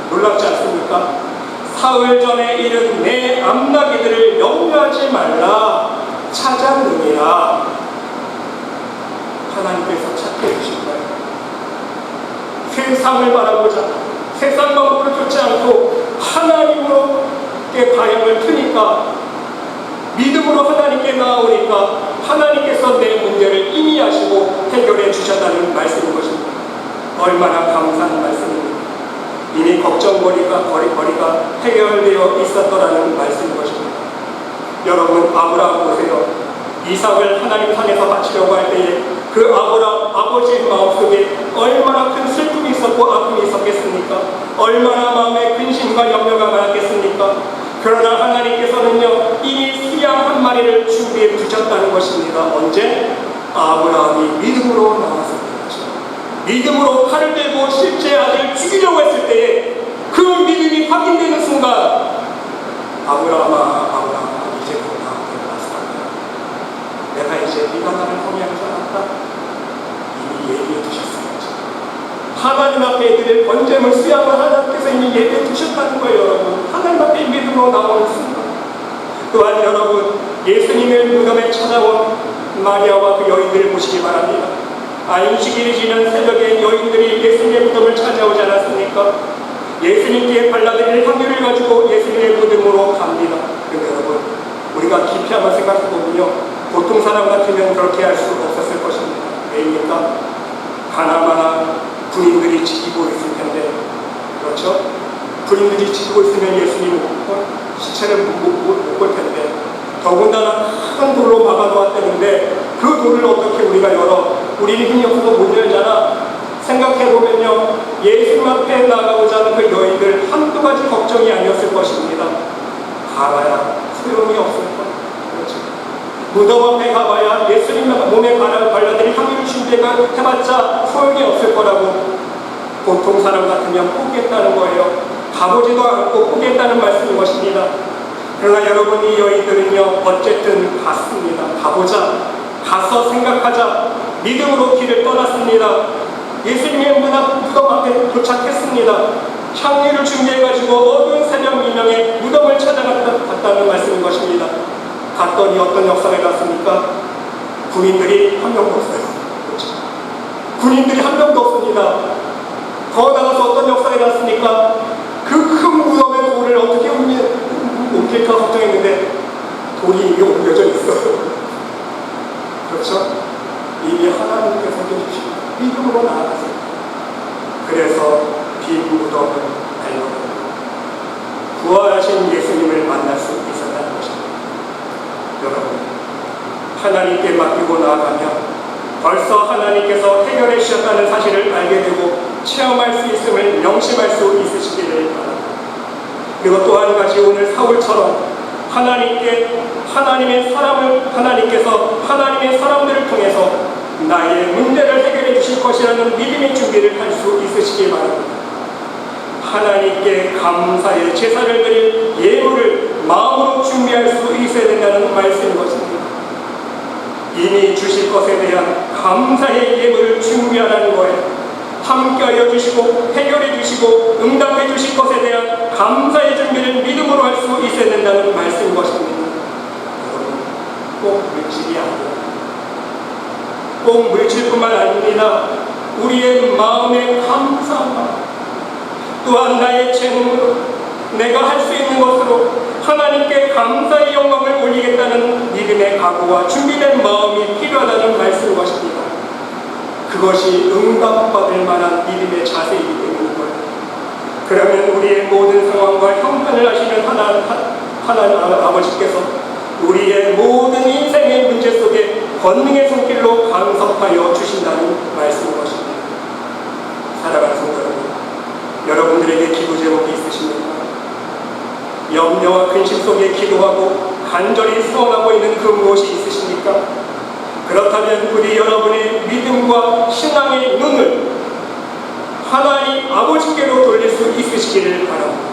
놀랍지 않습니까? 사흘 전에 이른 내 암나귀들을 염려하지 말라, 찾았느니라. 하나님께서 찾게 해주신 거예요. 세상을 바라보자, 세상 방법으로 좋지 않고 하나님으로께 방향을 트니까, 믿음으로 하나님께 나아오니까 하나님께서 내 문제를 이미 아시고 해결해 주셨다는 말씀인 것입니다. 얼마나 감사한 말씀입니다. 이미 걱정거리가 해결되어 있었더라는 말씀인 것입니다. 여러분, 아브라함 보세요. 이삭을 하나님 산에서 바치려고 할 때에 그 아버지의 마음속에 얼마나 큰 슬픔이 있었고 아픔이 있었겠습니까? 얼마나 마음에 근심과 염려가 많았겠습니까? 그러나 하나님께서는요, 이미 수양 한 마리를 준비해 두셨다는 것입니다. 언제? 아브라함이 믿음으로 나왔습니다. 믿음으로 칼을 들고 실제 아들을 죽이려고 했을 때에 그 믿음이 확인되는 순간, 아브라함아, 이제 곧 나한테 왔다. 내가 이제 네가 나를 포기하지 않았다. 이미 예비해 두셨습니다. 하나님 앞에 드릴 번제물 수양을 하나님께서 이미 예비해 두셨다는 거예요, 여러분. 하나님 앞에 믿음으로 나오는 순간. 또한 여러분, 예수님의 무덤에 찾아온 마리아와 그 여인들을 보시기 바랍니다. 안식일이 지난 새벽에 여인들이 예수님의 무덤을 찾아오지 않았습니까? 예수님께 발라드릴 향유를 가지고 예수님의 무덤으로 갑니다. 그런데 여러분, 우리가 깊이 한번 생각해보면요, 보통 사람 같으면 그렇게 할 수 없었을 것입니다. 왜입니까? 가나마나 군인들이 지키고 있을 텐데, 그렇죠? 군인들이 지키고 있으면 예수님은 시체를 못 볼 텐데, 더군다나 큰 돌로 막아놓았다는데 그 돌을 어떻게 우리가 열어? 우리는 힘이 없어서 못 열잖아. 생각해보면요, 예수님 앞에 나가고자 하는 그 여인들 한두 가지 걱정이 아니었을 것입니다. 가봐야 소용이 없을 것. 그렇죠. 무덤 앞에 가봐야 예수님 몸에 발라드릴 향유를 준비해봤자 소용이 없을 거라고 보통 사람 같으면 포기했다는 거예요. 가보지도 않고 포기했다는 말씀인 것입니다. 그러나 여러분, 이 여인들은요, 어쨌든 갔습니다. 가서 생각하자 믿음으로 길을 떠났습니다. 예수님의 무덤 앞에 도착했습니다. 향유를 준비해가지고 어두운 새벽 미명에 무덤을 찾아갔다는 말씀인 것입니다. 갔더니 어떤 역사가 일어났습니까? 군인들이 한 명도 없어요. 그렇죠? 군인들이 한 명도 없습니다. 더 나가서 어떤 역사가 일어났습니까? 그 큰 무덤의 돌을 어떻게 옮길까 걱정했는데 돌이 이미 옮겨져 있어요. 그렇죠? 이미 하나님께서 해주시고 믿음으로 나아갔어요. 그래서 빈 무덤을 달려갑니다. 부활하신 예수님을 만날 수 있었다는 것입니다. 여러분, 하나님께 맡기고 나아가면 벌써 하나님께서 해결해 주셨다는 사실을 알게 되고 체험할 수 있음을 명심할 수 있으시기를 바랍니다. 그리고 또 한 가지, 오늘 사울처럼 하나님께서 하나님의 사람들을 통해서 나의 문제를 해결해 주실 것이라는 믿음의 준비를 할 수 있으시기 바랍니다. 하나님께 감사의 제사를 드릴 예물을 마음으로 준비할 수 있어야 된다는 말씀인 것입니다. 이미 주실 것에 대한 감사의 예물을 준비하라는 거예요. 함께하여 주시고 해결해 주시고 응답해 주실 것에 대한 감사의 준비를 믿음으로 할 수 있어야 된다는 말씀인 것입니다. 여러분, 꼭 물질이 아니라, 꼭 물질뿐만 아닙니다. 우리의 마음의 감사함, 또한 나의 재능으로 내가 할 수 있는 것으로 하나님께 감사의 영광을 올리겠다는 믿음의 각오와 준비된 마음이 필요하다는 말씀인 것입니다. 그것이 응답받을 만한 믿음의 자세이기 때문인 거예요. 그러면 우리의 모든 상황과 형편을 아시는 하나님 아버지께서 우리의 모든 인생의 문제 속에 권능의 손길로 간섭하여 주신다는 말씀인 것입니다. 사랑하는 성도 여러분, 여러분들에게 기도 제목이 있으십니까? 염려와 근심 속에 기도하고 간절히 소원하고 있는 그 무엇이 있으십니까? 그렇다면 부디 여러분의 믿음과 신앙의 눈을 하나님 아버지께로 돌릴 수 있으시기를 바랍니다.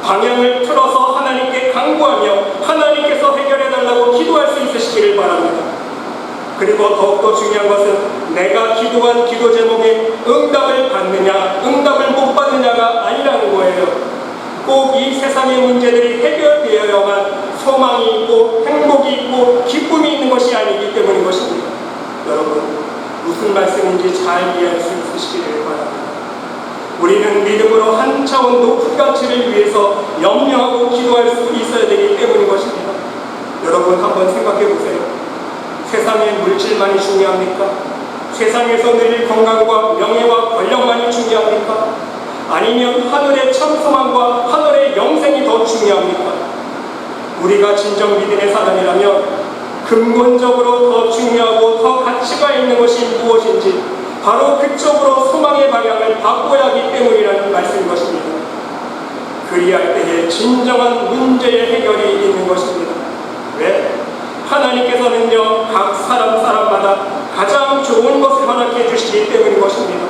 방향을 틀어서 하나님께 간구하며 하나님께서 해결해달라고 기도할 수 있으시기를 바랍니다. 그리고 더욱더 중요한 것은 내가 기도한 기도 제목에 응답을 받느냐 응답을 못 받느냐가 아니라는 거예요. 꼭 이 세상의 문제들이 해결되어야만 소망이 있고 행복이 있고 기쁨이 있는 것이 아니기 때문인 것입니다. 여러분, 무슨 말씀인지 잘 이해할 수 있으시기를 바랍니다. 우리는 믿음으로 한 차원 높은 가치를 위해서 염려하고 기도할 수 있어야 되기 때문인 것입니다. 여러분 한번 생각해 보세요. 세상의 물질만이 중요합니까? 세상에서 누릴 건강과 명예와 권력만이 중요합니까? 아니면 하늘의 참 소망과 하늘의 영생이 더 중요합니까? 우리가 진정 믿음의 사람이라면 근본적으로 더 중요하고 더 가치가 있는 것이 무엇인지 바로 그쪽으로 소망의 방향을 바꿔야 하기 때문이라는 말씀인 것입니다. 그리할 때에 진정한 문제의 해결이 있는 것입니다. 왜? 하나님께서는요 각 사람마다 가장 좋은 것을 허락해 주시기 때문인 것입니다.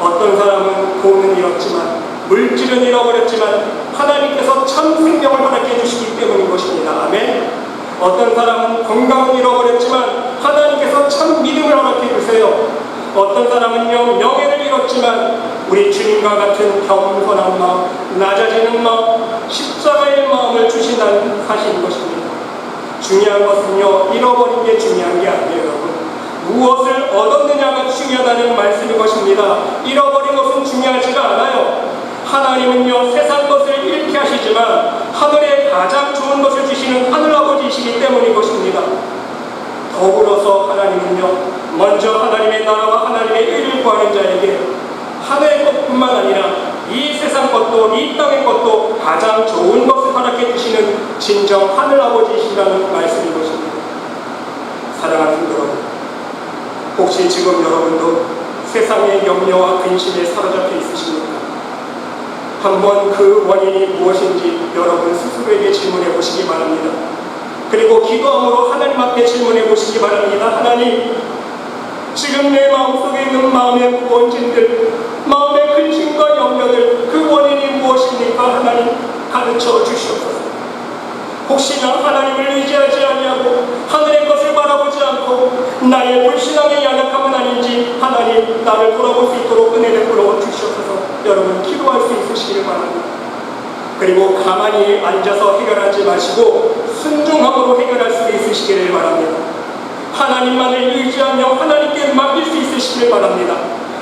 어떤 사람은 돈은 잃었지만 물질은 잃어버렸지만 하나님께서 참 생명을 허락해 주시기 때문인 것입니다. 아멘. 어떤 사람은 건강을 잃어버렸지만 하나님께서 참 믿음을 허락해 주세요. 어떤 사람은요 명예를 잃었지만 우리 주님과 같은 겸손한 마음, 낮아지는 마음, 십자가의 마음을 주신다는 사실인 것입니다. 중요한 것은요 잃어버린 게 중요한 게 아니에요. 여러분 무엇을 얻었느냐가 중요하다는 말씀인 것입니다. 잃어버린 것은 중요하지가 않아요. 하나님은요 세상 것을 잃게 하시지만 하늘에 가장 좋은 것을 주시는 하늘아버지이시기 때문인 것입니다. 더불어서 하나님은요 먼저 하나님의 나라와 하나님의 의를 구하는 자에게 하늘의 것뿐만 아니라 이 세상 것도 이 땅의 것도 가장 좋은 것을 허락해 주시는 진정 하늘아버지이시라는 말씀인 것입니다. 사랑하는 여러분, 혹시 지금 여러분도 세상의 염려와 근심에 사로잡혀 있으십니까? 한번 그 원인이 무엇인지 여러분 스스로에게 질문해 보시기 바랍니다. 그리고 기도함으로 하나님 앞에 질문해 보시기 바랍니다. 하나님, 지금 내 마음속에 있는 마음의 무언진들, 마음의 근심과 염려들, 그 원인이 무엇입니까? 하나님 가르쳐 주시옵소서. 혹시나 하나님을 의지하지 아니하고 하늘의 것을 바라보지 않고 나의 불신앙의 연약함은 아닌지 하나님 나를 돌아볼 수 있도록 은혜를 불어 주시옵소서. 여러분 기도할 수 있으시길 바랍니다. 그리고 가만히 앉아서 해결하지 마시고 순종함으로 해결할 수 있으시기를 바랍니다. 하나님만을 의지하며 하나님께 맡길 수 있으시기를 바랍니다.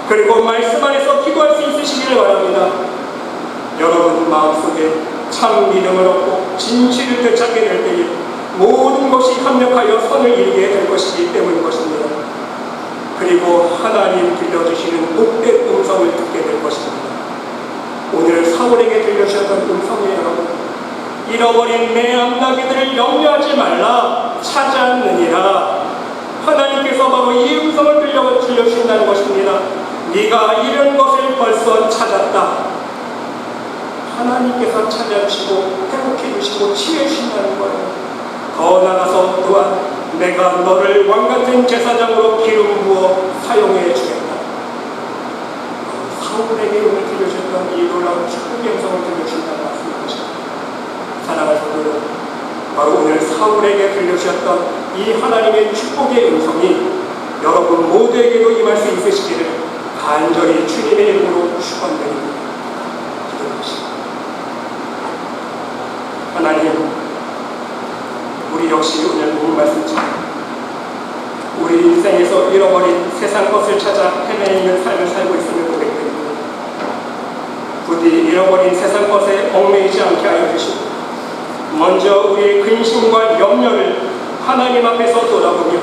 그리고 말씀 안에서 기도할 수 있으시기를 바랍니다. 여러분 마음속에 참 믿음을 얻고 진실을 되찾게 될 때에 모든 것이 합력하여 선을 이루게 될 것이기 때문인 것입니다. 그리고 하나님 들려주시는 복된 음성을 듣게 될 것입니다. 오늘 사울에게 들려주셨던 음성이에요. 여러분 잃어버린 내 암나귀들을 염려하지 말라 찾았느니라. 하나님께서 바로 이 음성을 들려주신다는 것입니다. 네가 잃은 것을 벌써 찾았다. 하나님께서 찾아주시고 회복해 주시고 치유해 주신다는 거예요. 더 나아가서 또한 내가 너를 왕같은 제사장으로 기름 부어 사용해 주겠다. 사울에게 오늘 들려주셨던 이 놀라운 축복의 음성을 들려주신다는 말씀입니다. 사랑하는 성도, 바로 오늘 사울에게 들려주셨던 이 하나님의 축복의 음성이 여러분 모두에게도 임할 수 있으시기를 간절히 주님의 이름으로 축원드립니다. 기도합시다. 하나님, 우리 역시 오늘 본 말씀처럼 우리 인생에서 잃어버린 세상 것을 찾아 헤매이는 삶을 살고 있음을 고백드립니다. 부디 잃어버린 세상 것에 얽매이지 않게 하여 주시고 먼저 우리의 근심과 염려를 하나님 앞에서 돌아보며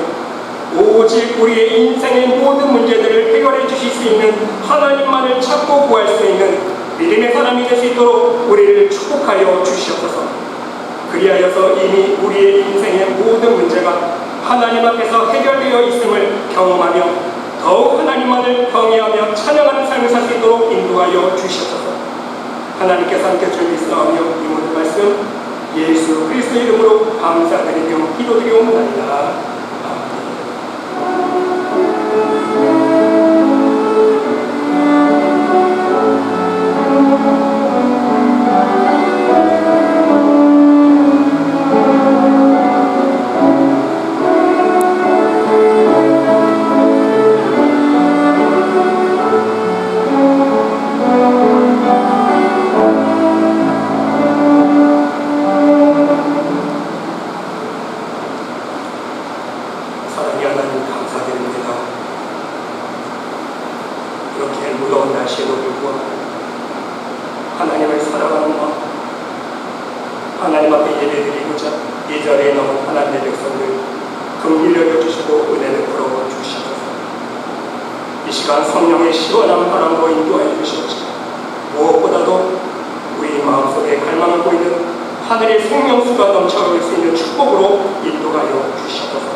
오직 우리의 인생의 모든 문제들을 해결해 주실 수 있는 하나님만을 찾고 구할 수 있는 믿음의 사람이 될 수 있도록 우리를 축복하여 주시옵소서. 그리하여서 이미 우리의 인생의 모든 문제가 하나님 앞에서 해결되어 있음을 경험하며 더욱 하나님만을 경외하며 찬양하는 삶을 살 수 있도록 인도하여 주시옵소서. 하나님께서 함께 주님이시하며 이 모든 말씀 예수 그리스도의 이름으로 감사드리며 기도드리옵나이다. 이렇게 무더운 날씨에도 불구하고 하나님을 사랑하는 마음, 하나님 앞에 예배드리고자 이 자리에 나온 하나님의 백성들 긍휼히 여겨주시고 은혜를 풀어 주시옵소서. 이 시간 성령의 시원한 바람으로 인도하여 주시옵소서. 무엇보다도 우리 마음속에 갈망하고 있는 하늘의 생명수가 넘쳐올 수 있는 축복으로 인도하여 주시옵소서.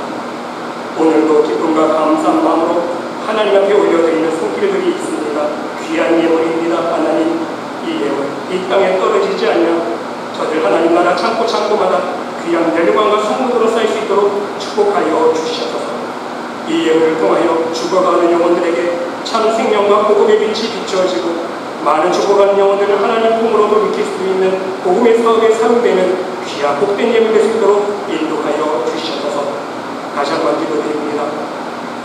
오늘도 기쁨과 감사한 마음으로 하나님 앞에 올려드리는 손길들이 있습니다. 귀한 예물입니다. 하나님, 이 예물 이 땅에 떨어지지 않냐 저들 하나님 나라 창고마다 귀한 멸관과 성물으로 쌓일 수 있도록 축복하여 주시옵소서. 이 예물을 통하여 죽어가는 영혼들에게 참 생명과 복음의 빛이 비추어지고 많은 죽어가는 영혼들을 하나님 품으로 돌이킬 수 있는 복음의 사업에 사용되는 귀한 복된 예물 될 수 있도록 인도하여 주시옵소서. 다시 한번 기도드립니다.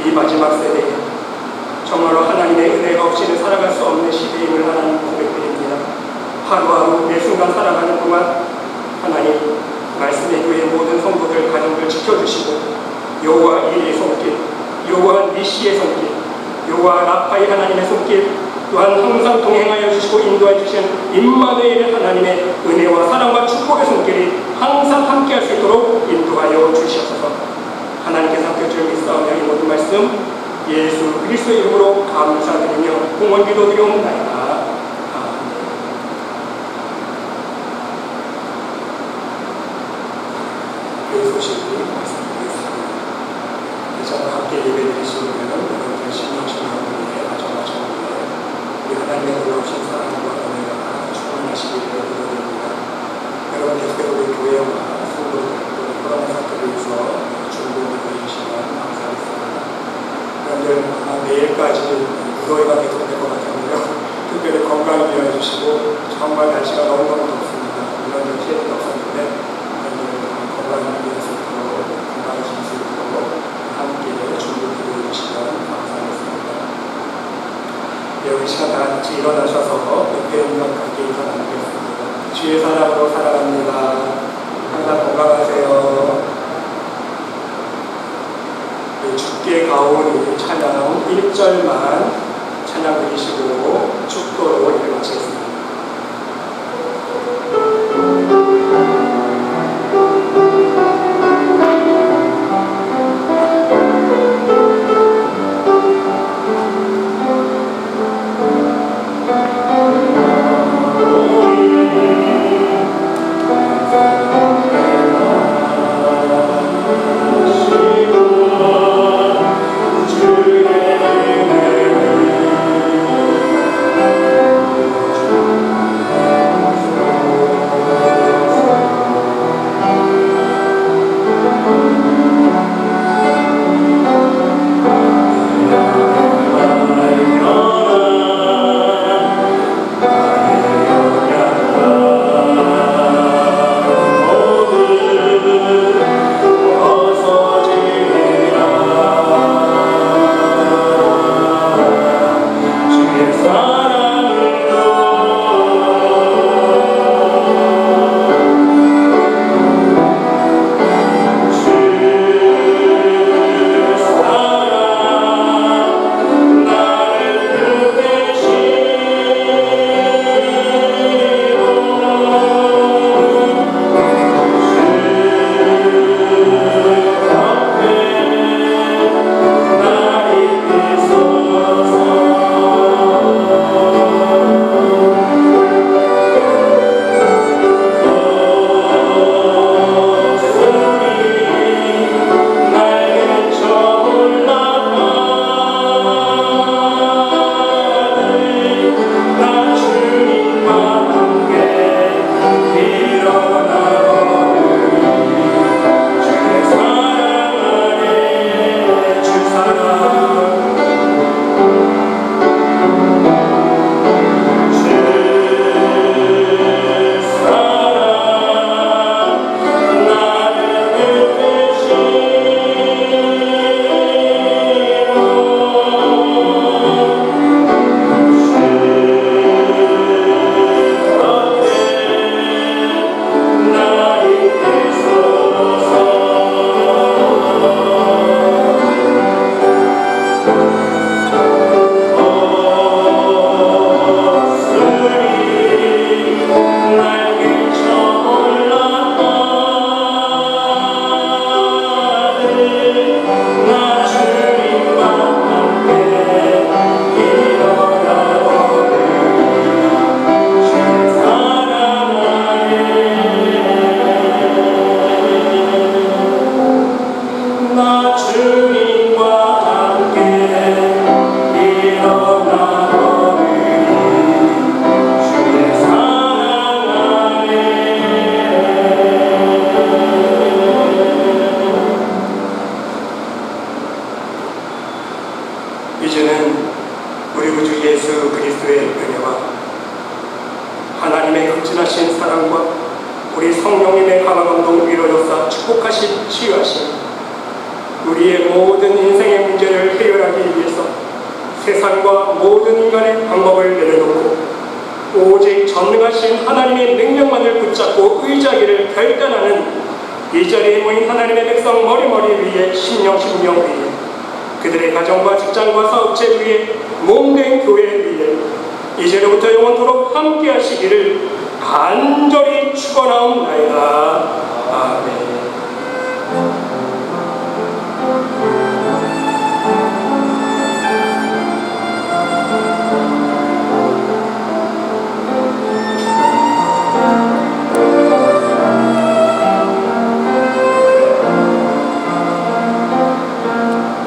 이 마지막 세대에 정말로 하나님의 은혜가 없이는 살아갈 수 없는 시대임을 하나님 고백드립니다. 하루하루 매 순간 살아가는 동안 하나님 말씀의 교회 모든 성도들 가정들 지켜주시고 여호와 이의 손길, 여호와 니시의 손길, 여호와 라파의 하나님의 손길 또한 항상 동행하여 주시고 인도해 주신 임마누엘 하나님의 은혜와 사랑과 축복의 손길이 항상 함께할 수 있도록 인도하여 주시옵소서. 하나님께 삼켜줄 믿사오며 이 모든 말씀 예수 그리스도의 이름으로 감사드리며 공헌 기도드리옵나이다. 아멘. 그 소식이 말씀드리겠습니다. 이자와 함께 예배드리시는 여러분의 신령신령분의 아정아정분의 우리 하나님의 놀라우신 사랑과 은혜가 충만하시기를 기도드립니다. 여러분 계속해서 우리 교회와 성도들 또 코로나 사태로 인해서 중보기도 해주시면 감사하겠습니다. 여러분들 내일까지 무더위가 계속될 것 같은데요. 특별히 건강을 위하여 주시고 정말 날씨가 너무너무 덥습니다. 이런 피해는 없었는데 여러분들 건강을 위해서 건강하실 수 있도록 함께 중보기도 해주시면 감사하겠습니다. 여러분 시간 다 같이 일어나셔서 배움과 함께 인사 나누겠습니다. 주의 사랑으로 살아갑니다. 항상 건강하세요. 주께 가오니 찬양 1절만 찬양 드리시고 축도로 예배 마치겠습니다. 이제는 우리 구주 예수 그리스도의 은혜와 하나님의 극진하신 사랑과 우리 성령님의 감화감동 위로로서 축복하신 치유하심, 우리의 모든 인생의 문제를 해결하기 위해서 세상과 모든 인간의 방법을 내려놓고 오직 전능하신 하나님의 능력만을 붙잡고 의지하기를 결단하는 이 자리에 모인 하나님의 백성 머리머리 위에 심령 위에 그들의 가정과 직장과 사업체 위에 몸된 교회 위에 이제로부터 영원토록 함께 하시기를 간절히 축원하옵나이다. 아멘.